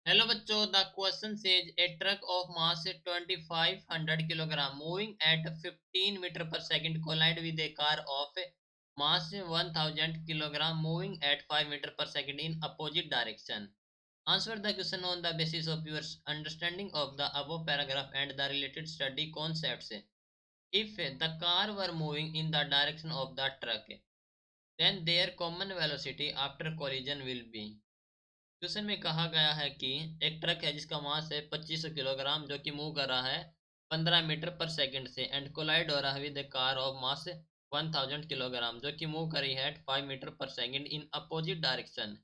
Hello बच्चों, the question says a truck of mass 2500 kilogram moving at 15 metre per second collide with a car of mass 1000 kilogram moving at 5 metre per second in opposite direction. Answer the question on the basis of your understanding of the above paragraph and the related study concepts. If the car were moving in the direction of the truck, then their common velocity after collision will be. Question में कहा गया है कि एक truck है जिसका मास है 2500 kilogram जो कि मूव कर रहा है 15 मीटर पर सेकंड से एंड कोलाइड हो रहा है with a car of mass 1000 kilogram जो कि मूव कर रही है 5 metre per second in opposite direction.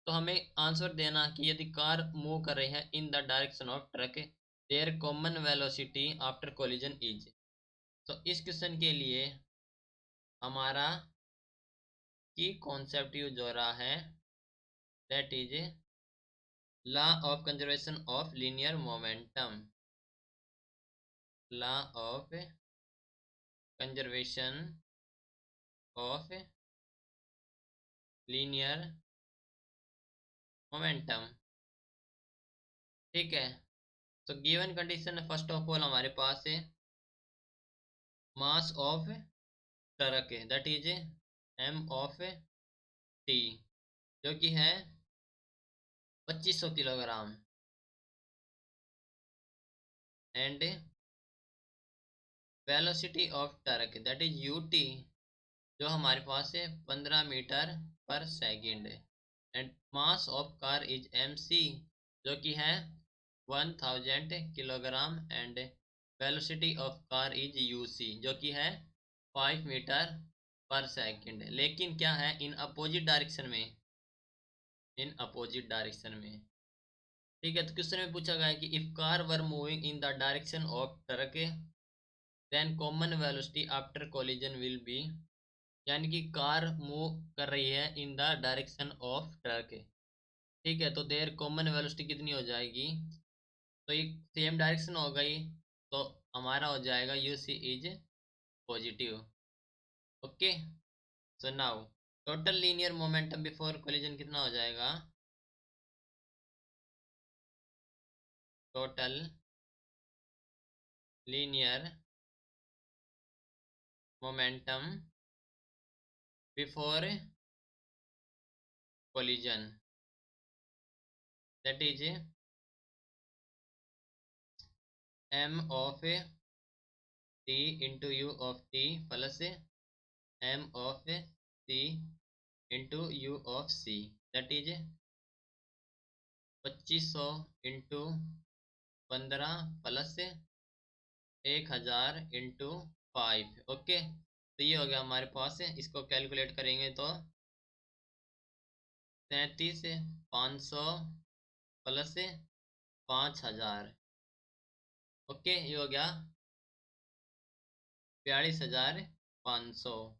तो हमें आंसर देना कि यदि कार मूव कर रही है in the direction of truck there common velocity after collision is. तो इस क्वेश्चन के लिए हमारा की कॉन्सेप्ट यूज हो रहा है, that is law of conservation of linear momentum. Law of conservation of linear momentum. ठीक है. तो given condition first of all हमारे पास है मास ऑफ ट्रक है that is M of T जो कि है 2500 kilogram and velocity of truck that is U T जो हमारे पास है 15 metre per second and mass of car is M C जो कि है 1000 kilogram and velocity of car is U C जो कि है 5 मीटर पर सेकंड. लेकिन क्या है इन अपोजिट डायरेक्शन में, इन अपोजिट डायरेक्शन में. ठीक है. तो क्वेश्चन में पूछा गया है कि if car were moving in the direction of truck then common velocity after collision will be. यानी कि कार मूव कर रही है in the direction of truck. ठीक है. तो देयर कॉमन वेलोसिटी कितनी हो जाएगी, तो एक सेम डायरेक्शन हो गई तो हमारा हो जाएगा U C is positive. Okay. So now total linear momentum before collision कितना हो जाएगा, total linear momentum before collision that is M of T into U of T plus M of C into U of C that is 2500 into 15 plus 1000 into 5. Okay. तो ये हो गया हमारे पास है. इसको कैलकुलेट करेंगे तो 37,500 प्लस 5000. ओके. ये हो गया 42,500.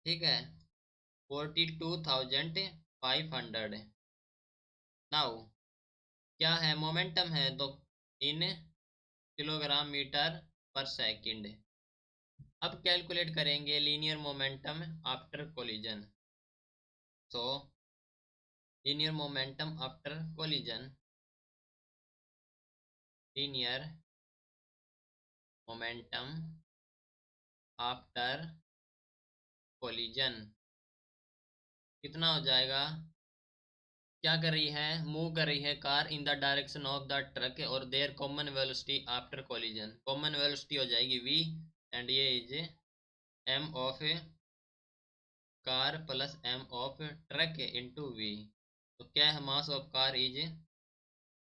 ठीक है. 42,500. नाउ क्या है मोमेंटम है तो in kilogram metre per second. अब कैलकुलेट करेंगे लीनियर मोमेंटम आफ्टर कोलिजन. सो linear momentum after collision, linear momentum after collision कितना हो जाएगा. क्या कर रही है, मूव कर रही है car in the direction of the truck और their common velocity after collision. Common velocity हो जाएगी v एंड ये is m of car plus m of truck into v. तो क्या है mass of car is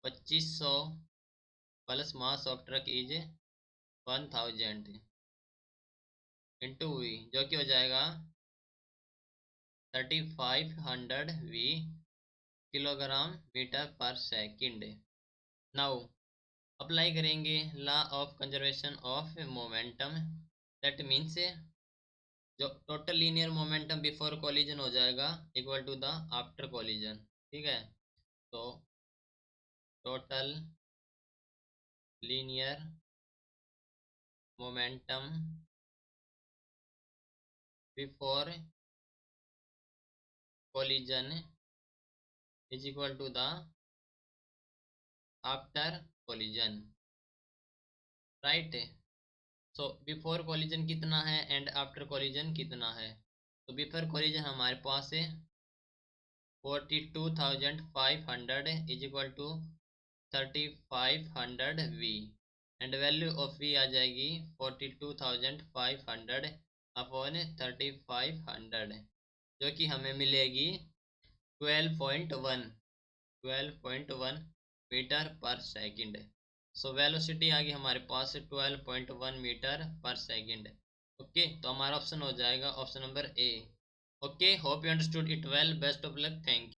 2500 plus mass of truck is 1000 into v जो कि हो जाएगा 3500 v kilogram metre per second. Now apply करेंगे law of conservation of momentum. That means जो total linear momentum before collision हो जाएगा equal to the after collision. ठीक है. तो total linear momentum before collision is equal to the after collision, right. So before collision कितना है and after collision कितना है। तो बिफोर कोलिजन हमारे पास है 42,500 is equal to 3500 V and value of V आ जाएगी 42,500 अपॉन 3500 जो कि हमें मिलेगी 12.1 metre per second. So velocity आ गई हमारे पास 12.1 मीटर पर सेकंड। ओके, तो हमारा ऑप्शन हो जाएगा option number A. Okay, hope you understood it well, best of luck, thank you.